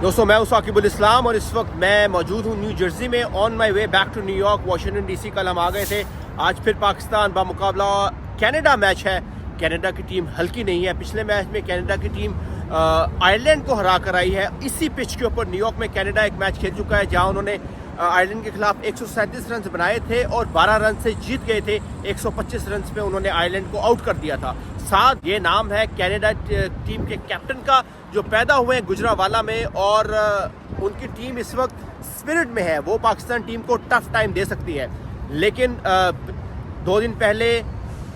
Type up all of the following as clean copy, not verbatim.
दोस्तों मैं हूं साकिबुल इस्लाम और इस वक्त मैं मौजूद हूं न्यू जर्सी में on my way back to New York Washington DC. कल हम आ गए थे, आज फिर पाकिस्तान बामुकाबला कनाडा मैच है। कनाडा की टीम हल्की नहीं है। पिछले मैच में कनाडा की टीम आयरलैंड को हरा कर आई है। इसी पिच के ऊपर न्यूयॉर्क में कनाडा एक मैच खेल चुका है जहां उन्होंने आयरलैंड के खिलाफ 137 रन बनाए थे और 12 रन से जीत गए थे। 125 रन पे उन्होंने आयरलैंड को आउट कर दिया था। साथ ये नाम है कनाडा टीम के कैप्टन का जो पैदा हुए हैं गुजरावाला में, और उनकी टीम इस वक्त स्पिरिट में है। वो पाकिस्तान टीम को टफ टाइम दे सकती है, लेकिन 2 दिन पहले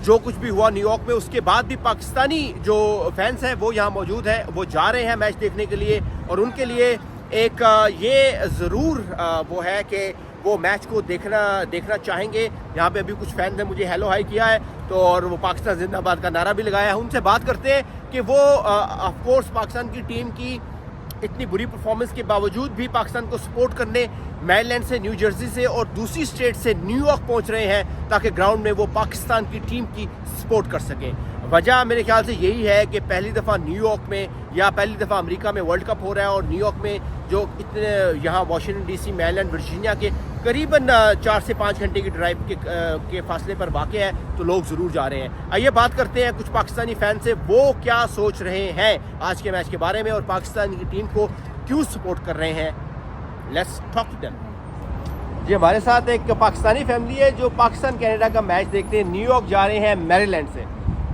जो कुछ भी हुआ न्यूयॉर्क में, उसके बाद भी पाकिस्तानी जो फैंस हैं वो यहाँ मौजूद हैं। वो जा रहे हैं मैच देखने के लिए और उनके लिए एक ये ज़रूर वो है कि वो मैच को देखना चाहेंगे। यहाँ पे अभी कुछ फैंस ने मुझे हेलो हाई किया है तो, और वो पाकिस्तान जिंदाबाद का नारा भी लगाया है। उनसे बात करते हैं कि वो ऑफ कोर्स पाकिस्तान की टीम की इतनी बुरी परफॉर्मेंस के बावजूद भी पाकिस्तान को सपोर्ट करने मैरीलैंड से, न्यू जर्सी से और दूसरी स्टेट से न्यूयॉर्क पहुंच रहे हैं ताकि ग्राउंड में वो पाकिस्तान की टीम की सपोर्ट कर सकें। वजह मेरे ख्याल से यही है कि पहली दफ़ा न्यूयॉर्क में या पहली दफ़ा अमेरिका में वर्ल्ड कप हो रहा है और न्यूयॉर्क में जो इतने यहाँ वाशिंगटन डीसी, मैरीलैंड, वर्जीनिया के करीबन 4 से 5 घंटे की ड्राइव के फासले पर वाक़ है, तो लोग ज़रूर जा रहे हैं। आइए बात करते हैं कुछ पाकिस्तानी फ़ैन से, वो क्या सोच रहे हैं आज के मैच के बारे में और पाकिस्तान की टीम को क्यों सपोर्ट कर रहे हैं। Let's talk to them. जी, हमारे साथ एक पाकिस्तानी फैमिली है जो पाकिस्तान कनाडा का मैच देखते हैं। न्यूयॉर्क जा रहे हैं मैरीलैंड से,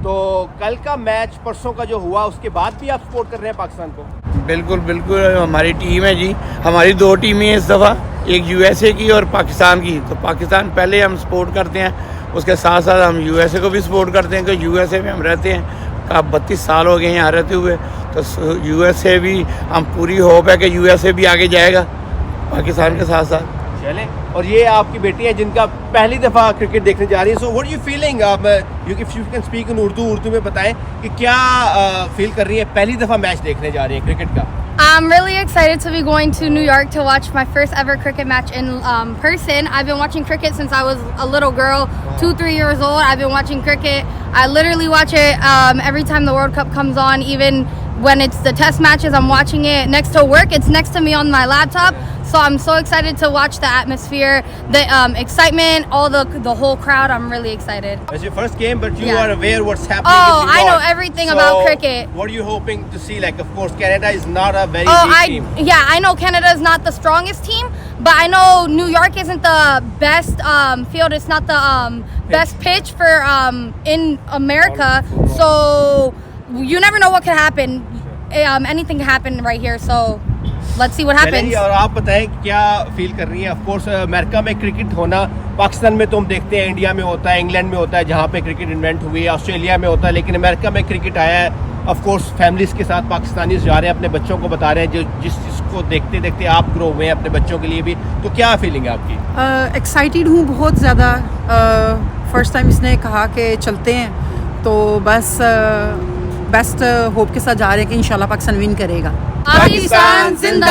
तो कल का मैच परसों का जो हुआ उसके बाद भी आप सपोर्ट कर रहे हैं पाकिस्तान को? बिल्कुल बिल्कुल, हमारी टीम है जी। हमारी 2 टीमें हैं इस दफ़ा, एक यूएसए की और पाकिस्तान की। तो पाकिस्तान पहले हम सपोर्ट करते हैं, उसके साथ साथ हम यूएसए को भी सपोर्ट करते हैं कि यूएसए में हम रहते हैं। अब 32 साल हो गए यहाँ रहते हुए, तो यूएसए भी हम पूरी होप है कि यूएसए भी आगे जाएगा पाकिस्तान के साथ साथ। चले, और ये आपकी बेटी है जिनका पहली दफ़ा क्रिकेट देखने जा रही है। So what you feeling? आप you can speak in Urdu में बताएं कि क्या फील कर रही है, पहली दफ़ा मैच देखने जा रही है क्रिकेट का? I'm really excited to be going to New York to watch my first ever cricket match in person. I've been watching cricket since I was a little girl, 2-3 years old. I've been watching cricket. I literally watch it every time the World Cup comes on, even when it's the test matches. I'm watching it next to work. It's next to me on my laptop. So I'm so excited to watch the atmosphere, the excitement, all the whole crowd. I'm really excited. It's your first game, but you Yeah. are aware what's happening Oh, in New I know York. everything about cricket. What are you hoping to see? Like, of course, Canada is not a very Oh, big team. I know Canada is not the strongest team, but I know New York isn't the best field. It's not the best pitch for in America. So you never know what could happen. Anything can happen right here. So let's see what happens. चलिए, और आप बताएं क्या feel कर रही हैं? Of course America में cricket होना, पाकिस्तान में तो हम देखते हैं, इंडिया में होता है, इंग्लैंड में होता है जहाँ पे क्रिकेट इन्वेंट हुई है, ऑस्ट्रेलिया में होता है, लेकिन अमेरिका में क्रिकेट आया है। ऑफ कोर्स फैमिलीज के साथ पाकिस्तानी जा रहे हैं, अपने बच्चों को बता रहे हैं, जो जिस चीज़ को देखते देखते आप ग्रो हुए हैं अपने बच्चों के लिए भी। तो क्या फीलिंग है आपकी? एक्साइटेड हूँ बहुत ज़्यादा। फर्स्ट टाइम इसने कहा कि चलते हैं, तो बस बेस्ट होप के साथ जा रहे हैं कि इंशाल्लाह पाकिस्तान विन करेगा। पाकिस्तान जिंदाबाद।